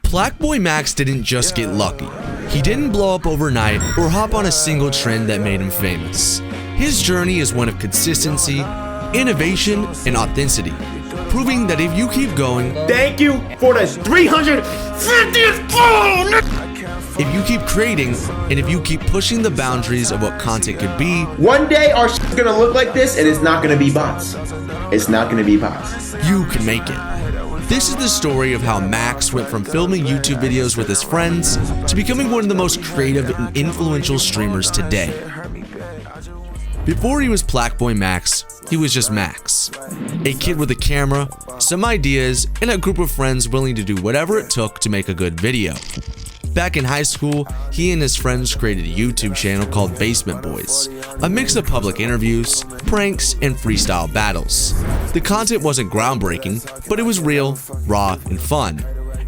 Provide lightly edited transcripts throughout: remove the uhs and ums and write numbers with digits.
Plaqueboymax didn't just get lucky. He didn't blow up overnight or hop on a single trend that made him famous. His journey is one of consistency, innovation, and authenticity, proving that if you keep going, thank you for the 350th phone! If you keep creating, and if you keep pushing the boundaries of what content could be, one day our shit's gonna look like this and it's not gonna be bots. It's not gonna be bots. You can make it. This is the story of how Max went from filming YouTube videos with his friends to becoming one of the most creative and influential streamers today. Before he was Plaqueboymax, he was just Max. A kid with a camera, some ideas, and a group of friends willing to do whatever it took to make a good video. Back in high school, he and his friends created a YouTube channel called Basement Boyz, a mix of public interviews, pranks, and freestyle battles. The content wasn't groundbreaking, but it was real, raw, and fun.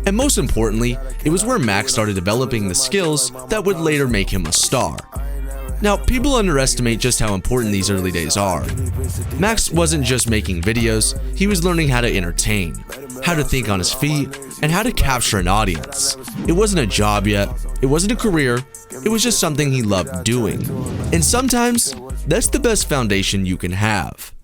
And most importantly, it was where Max started developing the skills that would later make him a star. Now, people underestimate just how important these early days are. Max wasn't just making videos, he was learning how to entertain, how to think on his feet, and how to capture an audience. It wasn't a job yet, it wasn't a career, it was just something he loved doing. And sometimes, that's the best foundation you can have.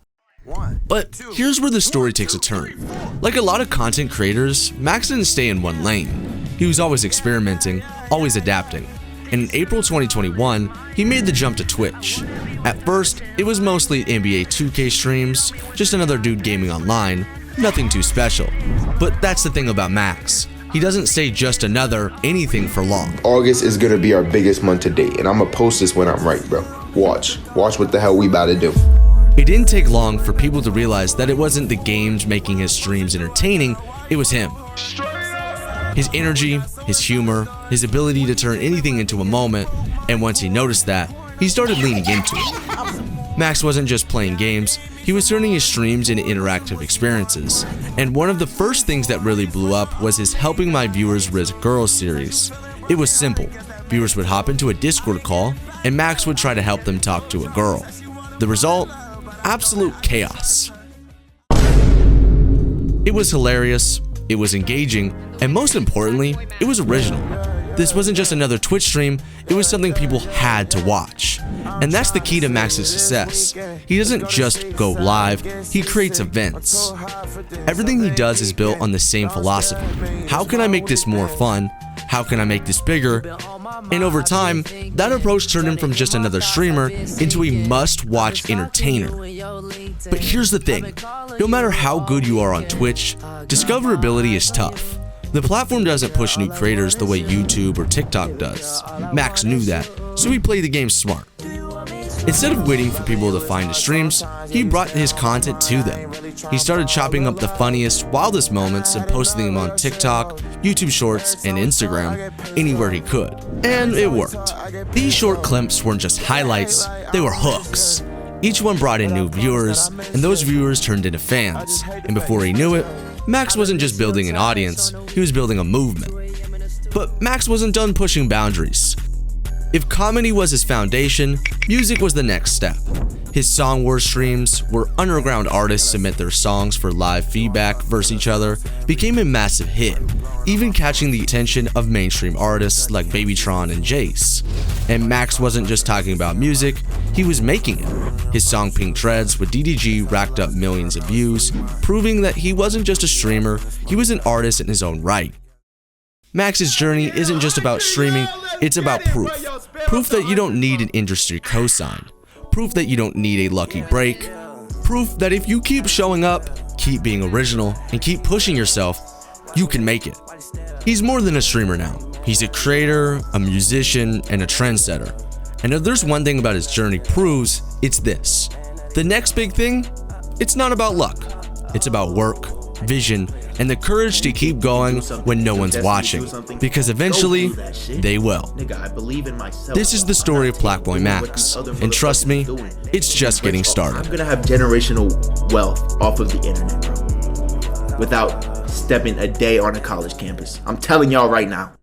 But here's where the story takes a turn. Like a lot of content creators, Max didn't stay in one lane. He was always experimenting, always adapting. And in April 2021, he made the jump to Twitch. At first, it was mostly NBA 2K streams, just another dude gaming online, nothing too special. But that's the thing about Max. He doesn't stay just another anything for long. August is gonna be our biggest month to date, and I'm gonna post this when I'm right, bro. Watch what the hell we about to do. It didn't take long for people to realize that it wasn't the games making his streams entertaining, it was him. His energy, his humor, his ability to turn anything into a moment, and once he noticed that, he started leaning into it. Max wasn't just playing games, he was turning his streams into interactive experiences. And one of the first things that really blew up was his Helping My Viewers Risk Girls series. It was simple. Viewers would hop into a Discord call, and Max would try to help them talk to a girl. The result? Absolute chaos. It was hilarious, it was engaging, and most importantly, it was original. This wasn't just another Twitch stream, it was something people had to watch. And that's the key to Max's success. He doesn't just go live, he creates events. Everything he does is built on the same philosophy. How can I make this more fun? How can I make this bigger? And over time, that approach turned him from just another streamer into a must-watch entertainer. But here's the thing, no matter how good you are on Twitch, discoverability is tough. The platform doesn't push new creators the way YouTube or TikTok does. Max knew that, so he played the game smart. Instead of waiting for people to find his streams, he brought his content to them. He started chopping up the funniest, wildest moments and posting them on TikTok, YouTube Shorts, and Instagram, anywhere he could. And it worked. These short clips weren't just highlights, they were hooks. Each one brought in new viewers, and those viewers turned into fans. And before he knew it, Max wasn't just building an audience, he was building a movement. But Max wasn't done pushing boundaries. If comedy was his foundation, music was the next step. His Song War streams, where underground artists submit their songs for live feedback versus each other, became a massive hit, even catching the attention of mainstream artists like Babytron and Jace. And Max wasn't just talking about music, he was making it. His song Pink Treads with DDG racked up millions of views, proving that he wasn't just a streamer, he was an artist in his own right. Max's journey isn't just about streaming, it's about proof. Proof that you don't need an industry cosign. Proof that you don't need a lucky break. Proof that if you keep showing up, keep being original, and keep pushing yourself, you can make it. He's more than a streamer now. He's a creator, a musician, and a trendsetter. And if there's one thing about his journey proves, it's this. The next big thing, it's not about luck. It's about work, vision, and the courage to keep going when no one's watching, because eventually, they will. This is the story of Plaqueboymax, and trust me, it's just getting started. I'm gonna have generational wealth off of the internet, bro, without stepping a day on a college campus. I'm telling y'all right now.